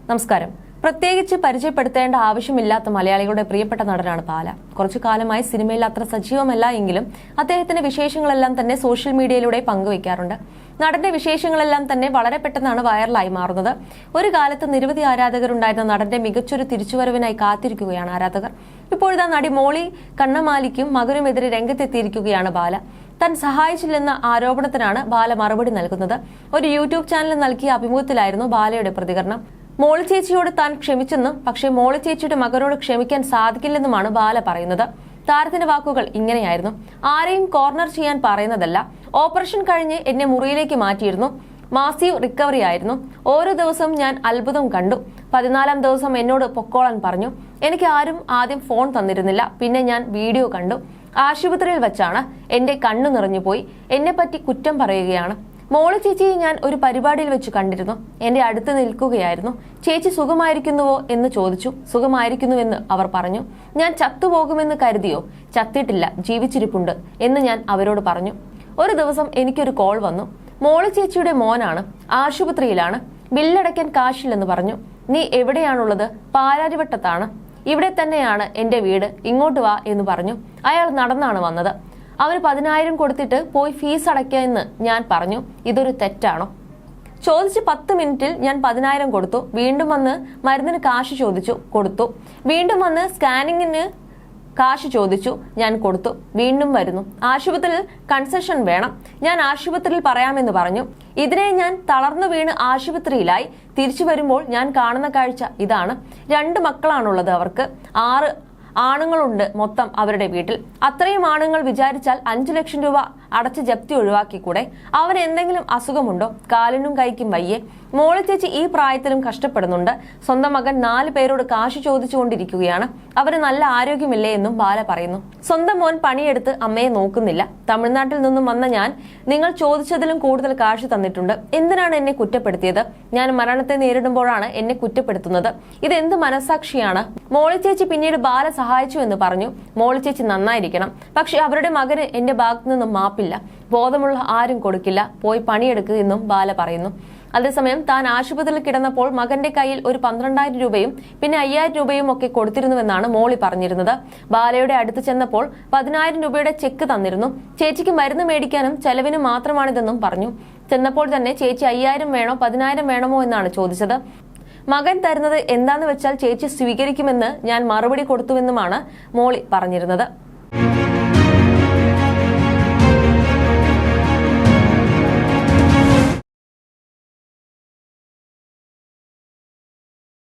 നമസ്കാരം. പ്രത്യേകിച്ച് പരിചയപ്പെടുത്തേണ്ട ആവശ്യമില്ലാത്ത മലയാളികളുടെ പ്രിയപ്പെട്ട നടനാണ് ബാല. കുറച്ചു കാലമായി സിനിമയിൽ അത്ര സജീവമല്ല എങ്കിലും അദ്ദേഹത്തിന്റെ വിശേഷങ്ങളെല്ലാം തന്നെ സോഷ്യൽ മീഡിയയിലൂടെ പങ്കുവയ്ക്കാറുണ്ട്. നടന്റെ വിശേഷങ്ങളെല്ലാം തന്നെ വളരെ പെട്ടെന്നാണ് വൈറലായി മാറുന്നത്. ഒരു കാലത്ത് നിരവധി ആരാധകരുണ്ടായിരുന്ന നടന്റെ മികച്ചൊരു തിരിച്ചുവരവിനായി കാത്തിരിക്കുകയാണ് ആരാധകർ. ഇപ്പോഴിതാ നടി മോളി കണ്ണമാലിക്കും മകനുമെതിരെ രംഗത്തെത്തിയിരിക്കുകയാണ് ബാല. താൻ സഹായിച്ചില്ലെന്ന ആരോപണത്തിനാണ് ബാല മറുപടി നൽകുന്നത്. ഒരു യൂട്യൂബ് ചാനലിൽ നൽകിയ അഭിമുഖത്തിലായിരുന്നു ബാലയുടെ പ്രതികരണം. മോളി ചേച്ചിയോട് താൻ ക്ഷമിച്ചെന്നും പക്ഷേ മോളി ചേച്ചിയുടെ മകനോട് ക്ഷമിക്കാൻ സാധിക്കില്ലെന്നുമാണ് ബാല പറയുന്നത്. താരത്തിന്റെ വാക്കുകൾ ഇങ്ങനെയായിരുന്നു: ആരെയും കോർണർ ചെയ്യാൻ പറയുന്നതല്ല. ഓപ്പറേഷൻ കഴിഞ്ഞ് എന്നെ മുറിയിലേക്ക് മാറ്റിയിരുന്നു. മാസീവ് റിക്കവറി ആയിരുന്നു. ഓരോ ദിവസവും ഞാൻ അത്ഭുതം കണ്ടു. 14-ാം ദിവസം എന്നോട് പൊക്കോളാൻ പറഞ്ഞു. എനിക്ക് ആരും ആദ്യം ഫോൺ തന്നിരുന്നില്ല. പിന്നെ ഞാൻ വീഡിയോ കണ്ടു. ആശുപത്രിയിൽ വെച്ചാണ് എന്റെ കണ്ണു നിറഞ്ഞുപോയി. എന്നെപ്പറ്റി കുറ്റം പറയുകയാണ്. മോളി ചേച്ചിയെ ഞാൻ ഒരു പരിപാടിയിൽ വെച്ച് കണ്ടിരുന്നു. എന്റെ അടുത്ത് നിൽക്കുകയായിരുന്നു. ചേച്ചി സുഖമായിരിക്കുന്നുവോ എന്ന് ചോദിച്ചു. സുഖമായിരിക്കുന്നുവെന്ന് അവർ പറഞ്ഞു. ഞാൻ ചത്തുപോകുമെന്ന് കരുതിയോ? ചത്തിട്ടില്ല, ജീവിച്ചിരിപ്പുണ്ട് എന്ന് ഞാൻ അവരോട് പറഞ്ഞു. ഒരു ദിവസം എനിക്കൊരു കോൾ വന്നു. മോളി ചേച്ചിയുടെ മോനാണ്, ആശുപത്രിയിലാണ്, ബില്ലടയ്ക്കാൻ കാശില്ലെന്ന് പറഞ്ഞു. നീ എവിടെയാണുള്ളത്? പാലാരിവട്ടത്താണ്. ഇവിടെ തന്നെയാണ് എന്റെ വീട്, ഇങ്ങോട്ട് വാ എന്ന് പറഞ്ഞു. അയാൾ നടന്നാണ് വന്നത്. അവന് 10,000 കൊടുത്തിട്ട് പോയി ഫീസ് അടയ്ക്കാമെന്ന് ഞാൻ പറഞ്ഞു. ഇതൊരു തെറ്റാണോ? ചോദിച്ച് 10 മിനിറ്റിൽ ഞാൻ 10,000 കൊടുത്തു. വീണ്ടും വന്ന് മരുന്നിന് കാശ് ചോദിച്ചു, കൊടുത്തു. വീണ്ടും വന്ന് സ്കാനിങ്ങിന് കാശ് ചോദിച്ചു, ഞാൻ കൊടുത്തു. വീണ്ടും വരുന്നു. ആശുപത്രിയിൽ കൺസെഷൻ വേണം. ഞാൻ ആശുപത്രിയിൽ പറയാമെന്ന് പറഞ്ഞു. ഇതിനെ ഞാൻ തളർന്നു വീണ് ആശുപത്രിയിലായി. തിരിച്ചു വരുമ്പോൾ ഞാൻ കാണുന്ന കാഴ്ച ഇതാണ്. 2 മക്കളാണുള്ളത് അവർക്ക്. 6 ആണുങ്ങളുണ്ട് മൊത്തം അവരുടെ വീട്ടിൽ. അത്രയും ആണുങ്ങൾ വിചാരിച്ചാൽ 5 ലക്ഷം രൂപ അടച്ച് ജപ്തി ഒഴിവാക്കിക്കൂടെ? അവന് എന്തെങ്കിലും അസുഖമുണ്ടോ? കാലിനും കൈക്കും വയ്യേ. മോളി ചേച്ചി ഈ പ്രായത്തിലും കഷ്ടപ്പെടുന്നുണ്ട്. സ്വന്തം മകൻ 4 പേരോട് കാശ് ചോദിച്ചുകൊണ്ടിരിക്കുകയാണ്. അവന് നല്ല ആരോഗ്യമില്ലേ എന്നും ബാല പറയുന്നു. സ്വന്തം മോൻ പണിയെടുത്ത് അമ്മയെ നോക്കുന്നില്ല. തമിഴ്നാട്ടിൽ നിന്നും വന്ന ഞാൻ നിങ്ങൾ ചോദിച്ചതിലും കൂടുതൽ കാശ് തന്നിട്ടുണ്ട്. എന്തിനാണ് എന്നെ കുറ്റപ്പെടുത്തിയത്? ഞാൻ മരണത്തെ നേരിടുമ്പോഴാണ് എന്നെ കുറ്റപ്പെടുത്തുന്നത്. ഇതെന്ത് മനസാക്ഷിയാണ്? മോളി ചേച്ചി പിന്നീട് ബാല സഹായിച്ചു എന്ന് പറഞ്ഞു. മോളി ചേച്ചി നന്നായിരിക്കണം. പക്ഷെ അവരുടെ മകന് എന്റെ ഭാഗത്തു നിന്നും മാപ്പില്ല. ബോധമുള്ള ആരും കൊടുക്കില്ല. പോയി പണിയെടുക്കുക എന്നും ബാല പറയുന്നു. അതേസമയം താൻ ആശുപത്രിയിൽ കിടന്നപ്പോൾ മകന്റെ കയ്യിൽ ഒരു 12,000 രൂപയും പിന്നെ 5,000 രൂപയും ഒക്കെ കൊടുത്തിരുന്നുവെന്നാണ് മോളി പറഞ്ഞിരുന്നത്. ബാലയുടെ അടുത്ത് ചെന്നപ്പോൾ 10,000 രൂപയുടെ ചെക്ക് തന്നിരുന്നു. ചേച്ചിക്ക് മരുന്ന് മേടിക്കാനും ചെലവിനും മാത്രമാണിതെന്നും പറഞ്ഞു. ചെന്നപ്പോൾ തന്നെ ചേച്ചി 5,000 വേണോ 10,000 വേണമോ എന്നാണ് ചോദിച്ചത്. മകൻ തരുന്നത് എന്താന്ന് വെച്ചാൽ ചേച്ചി സ്വീകരിക്കുമെന്ന് ഞാൻ മറുപടി കൊടുത്തുവെന്നുമാണ് മോളി പറഞ്ഞിരുന്നത്.